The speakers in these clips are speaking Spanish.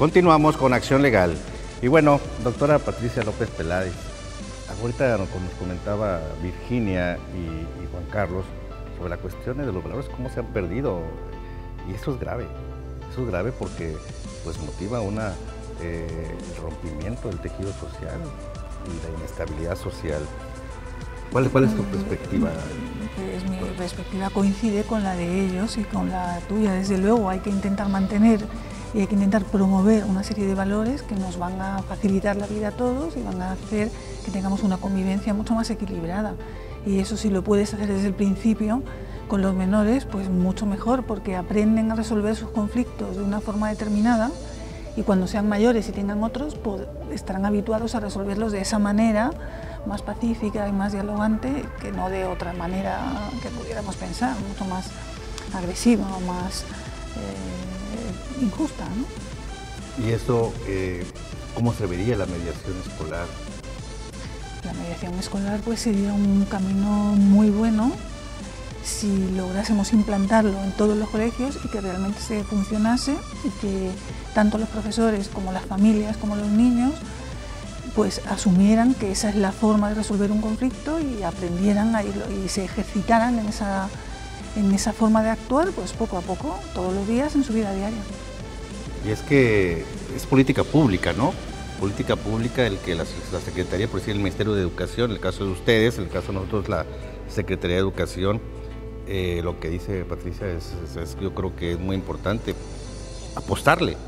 Continuamos con Acción Legal. Y bueno, doctora Patricia López Peláez, ahorita nos comentaba Virginia y Juan Carlos sobre la cuestión de los valores, cómo se han perdido. Y eso es grave porque pues motiva el rompimiento del tejido social y la inestabilidad social. ¿Cuál es tu perspectiva? Pues mi perspectiva coincide con la de ellos y con la tuya. Desde luego hay que intentar mantener y hay que intentar promover una serie de valores que nos van a facilitar la vida a todos y van a hacer que tengamos una convivencia mucho más equilibrada. Y eso, si lo puedes hacer desde el principio con los menores, pues mucho mejor, porque aprenden a resolver sus conflictos de una forma determinada y cuando sean mayores y tengan otros, pues estarán habituados a resolverlos de esa manera más pacífica y más dialogante, que no de otra manera que pudiéramos pensar, mucho más agresiva o más injusta, ¿no? ¿Y eso cómo se vería la mediación escolar? La mediación escolar pues sería un camino muy bueno si lográsemos implantarlo en todos los colegios y que realmente se funcionase y que tanto los profesores como las familias como los niños pues asumieran que esa es la forma de resolver un conflicto y aprendieran y se ejercitaran en esa forma de actuar pues poco a poco, todos los días en su vida diaria. Y es que es política pública, ¿no? Política pública el que la Secretaría, por decir, el Ministerio de Educación, en el caso de ustedes, en el caso de nosotros, la Secretaría de Educación, lo que dice Patricia yo creo que es muy importante apostarle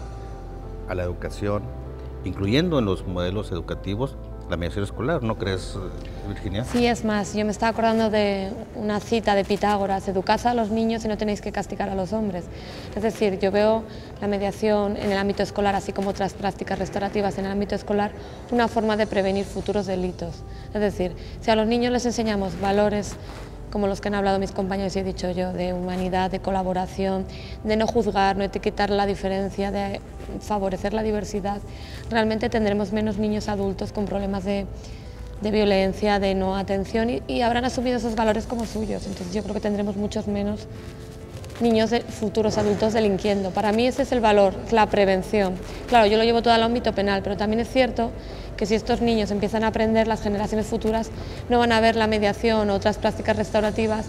a la educación, incluyendo en los modelos educativos la mediación escolar, ¿no crees, Virginia? Sí, es más, yo me estaba acordando de una cita de Pitágoras: educad a los niños y no tenéis que castigar a los hombres. Es decir, yo veo la mediación en el ámbito escolar, así como otras prácticas restaurativas en el ámbito escolar, una forma de prevenir futuros delitos. Es decir, si a los niños les enseñamos valores como los que han hablado mis compañeros y he dicho yo, de humanidad, de colaboración, de no juzgar, no etiquetar la diferencia, de favorecer la diversidad, realmente tendremos menos niños adultos con problemas de violencia, de no atención y habrán asumido esos valores como suyos. Entonces yo creo que tendremos muchos menos niños futuros adultos delinquiendo. Para mí ese es el valor, la prevención. Claro, yo lo llevo todo al ámbito penal, pero también es cierto que si estos niños empiezan a aprender, las generaciones futuras no van a ver la mediación o otras prácticas restaurativas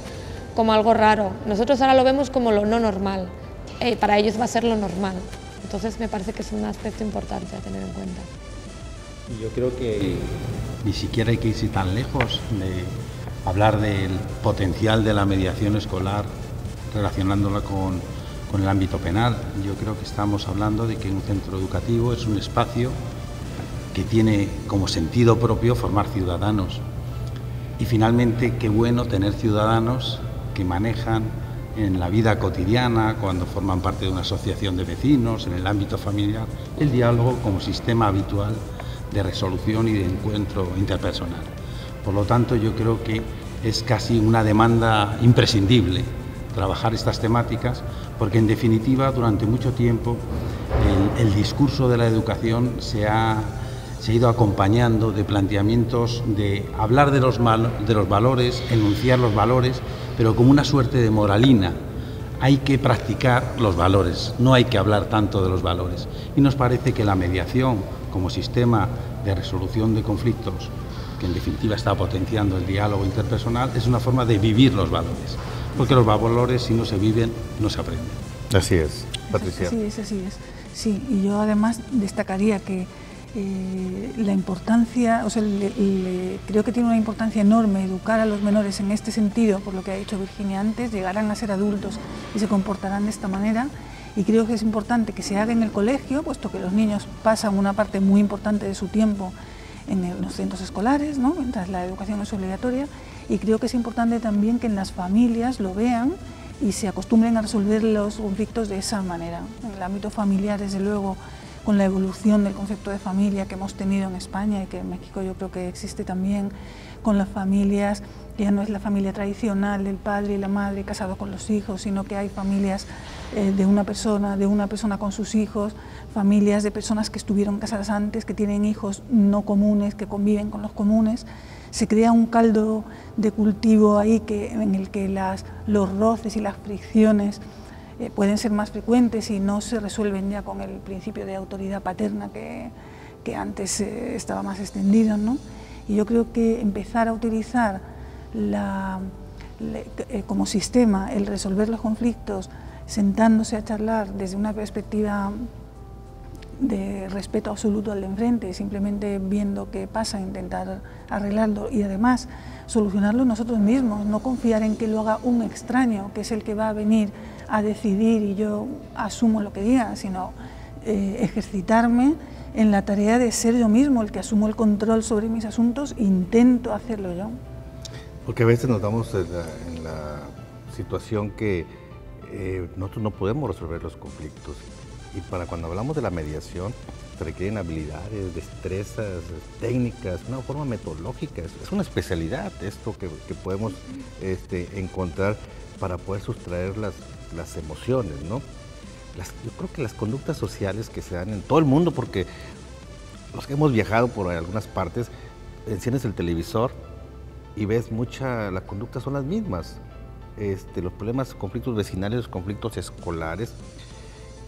como algo raro. Nosotros ahora lo vemos como lo no normal, para ellos va a ser lo normal. Entonces me parece que es un aspecto importante a tener en cuenta. Y yo creo que ni siquiera hay que irse tan lejos de hablar del potencial de la mediación escolar relacionándola con el ámbito penal. Yo creo que estamos hablando de que un centro educativo es un espacio que tiene como sentido propio formar ciudadanos. Y finalmente, qué bueno tener ciudadanos que manejan en la vida cotidiana, cuando forman parte de una asociación de vecinos, en el ámbito familiar, el diálogo como sistema habitual de resolución y de encuentro interpersonal. Por lo tanto, yo creo que es casi una demanda imprescindible trabajar estas temáticas, porque en definitiva, durante mucho tiempo, el discurso de la educación se ha ido acompañando de planteamientos de hablar de los valores, enunciar los valores, pero como una suerte de moralina. Hay que practicar los valores, no hay que hablar tanto de los valores. Y nos parece que la mediación como sistema de resolución de conflictos, que en definitiva está potenciando el diálogo interpersonal, es una forma de vivir los valores. Porque los valores, si no se viven, no se aprenden. Así es, Patricia. Sí, así es. Sí, y yo además destacaría que la importancia, o sea, creo que tiene una importancia enorme educar a los menores en este sentido, por lo que ha dicho Virginia antes, llegarán a ser adultos y se comportarán de esta manera, y creo que es importante que se haga en el colegio, puesto que los niños pasan una parte muy importante de su tiempo en los centros escolares, ¿no?, mientras la educación es obligatoria, y creo que es importante también que en las familias lo vean y se acostumbren a resolver los conflictos de esa manera. En el ámbito familiar, desde luego, con la evolución del concepto de familia que hemos tenido en España y que en México yo creo que existe también, con las familias, que ya no es la familia tradicional del padre y la madre casados con los hijos, sino que hay familias de una persona con sus hijos, familias de personas que estuvieron casadas antes, que tienen hijos no comunes, que conviven con los comunes. Se crea un caldo de cultivo ahí en el que los roces y las fricciones pueden ser más frecuentes y no se resuelven ya con el principio de autoridad paterna que antes estaba más extendido, ¿no? Y yo creo que empezar a utilizar como sistema el resolver los conflictos sentándose a charlar desde una perspectiva de respeto absoluto al de enfrente, simplemente viendo qué pasa, intentar arreglarlo y además solucionarlo nosotros mismos, no confiar en que lo haga un extraño, que es el que va a venir a decidir y yo asumo lo que diga, sino ejercitarme en la tarea de ser yo mismo el que asumo el control sobre mis asuntos e intento hacerlo yo. Porque a veces nos damos en la situación que nosotros no podemos resolver los conflictos. Y para cuando hablamos de la mediación, se requieren habilidades, destrezas, técnicas, una forma metodológica. Es una especialidad esto que podemos encontrar para poder sustraer las emociones, ¿no? Yo creo que las conductas sociales que se dan en todo el mundo, porque los que hemos viajado por algunas partes, enciendes el televisor y ves las conductas son las mismas. Los problemas, conflictos vecinales, los conflictos escolares.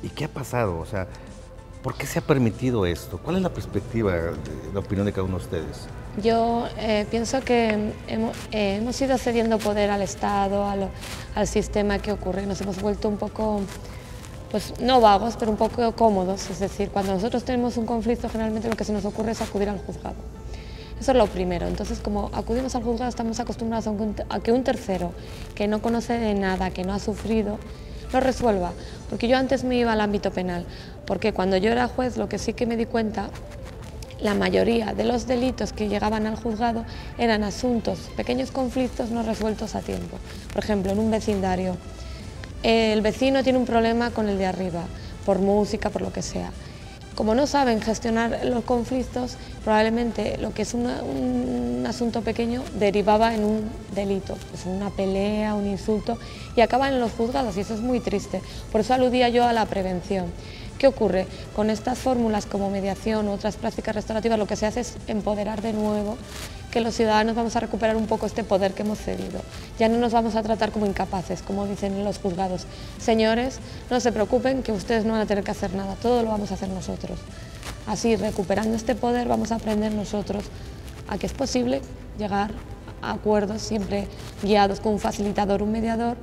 ¿Y qué ha pasado? O sea, ¿por qué se ha permitido esto? ¿Cuál es la perspectiva, la opinión de cada uno de ustedes? Yo pienso que hemos ido cediendo poder al Estado, al sistema que ocurre. Nos hemos vuelto un poco, pues no vagos, pero un poco cómodos. Es decir, cuando nosotros tenemos un conflicto, generalmente lo que se nos ocurre es acudir al juzgado. Eso es lo primero. Entonces, como acudimos al juzgado, estamos acostumbrados a que un tercero que no conoce de nada, que no ha sufrido, lo resuelva. Porque yo antes me iba al ámbito penal, porque cuando yo era juez lo que sí que me di cuenta, la mayoría de los delitos que llegaban al juzgado eran asuntos, pequeños conflictos no resueltos a tiempo. Por ejemplo, en un vecindario, el vecino tiene un problema con el de arriba, por música, por lo que sea. Como no saben gestionar los conflictos, probablemente lo que es un asunto pequeño derivaba en un delito, pues una pelea, un insulto, y acaban en los juzgados, y eso es muy triste. Por eso aludía yo a la prevención. ¿Qué ocurre? Con estas fórmulas como mediación u otras prácticas restaurativas, lo que se hace es empoderar de nuevo, que los ciudadanos vamos a recuperar un poco este poder que hemos cedido. Ya no nos vamos a tratar como incapaces, como dicen en los juzgados. Señores, no se preocupen que ustedes no van a tener que hacer nada, todo lo vamos a hacer nosotros. Así, recuperando este poder, vamos a aprender nosotros a que es posible llegar a acuerdos, siempre guiados con un facilitador, un mediador,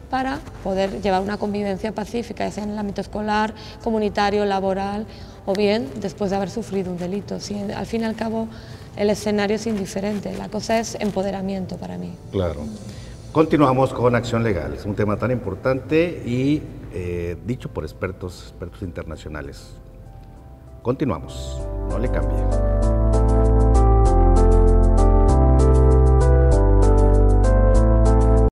para poder llevar una convivencia pacífica, ya sea en el ámbito escolar, comunitario, laboral, o bien después de haber sufrido un delito. Si al fin y al cabo el escenario es indiferente, la cosa es empoderamiento para mí. Claro. Continuamos con Acción Legal, es un tema tan importante y dicho por expertos internacionales. Continuamos, no le cambie.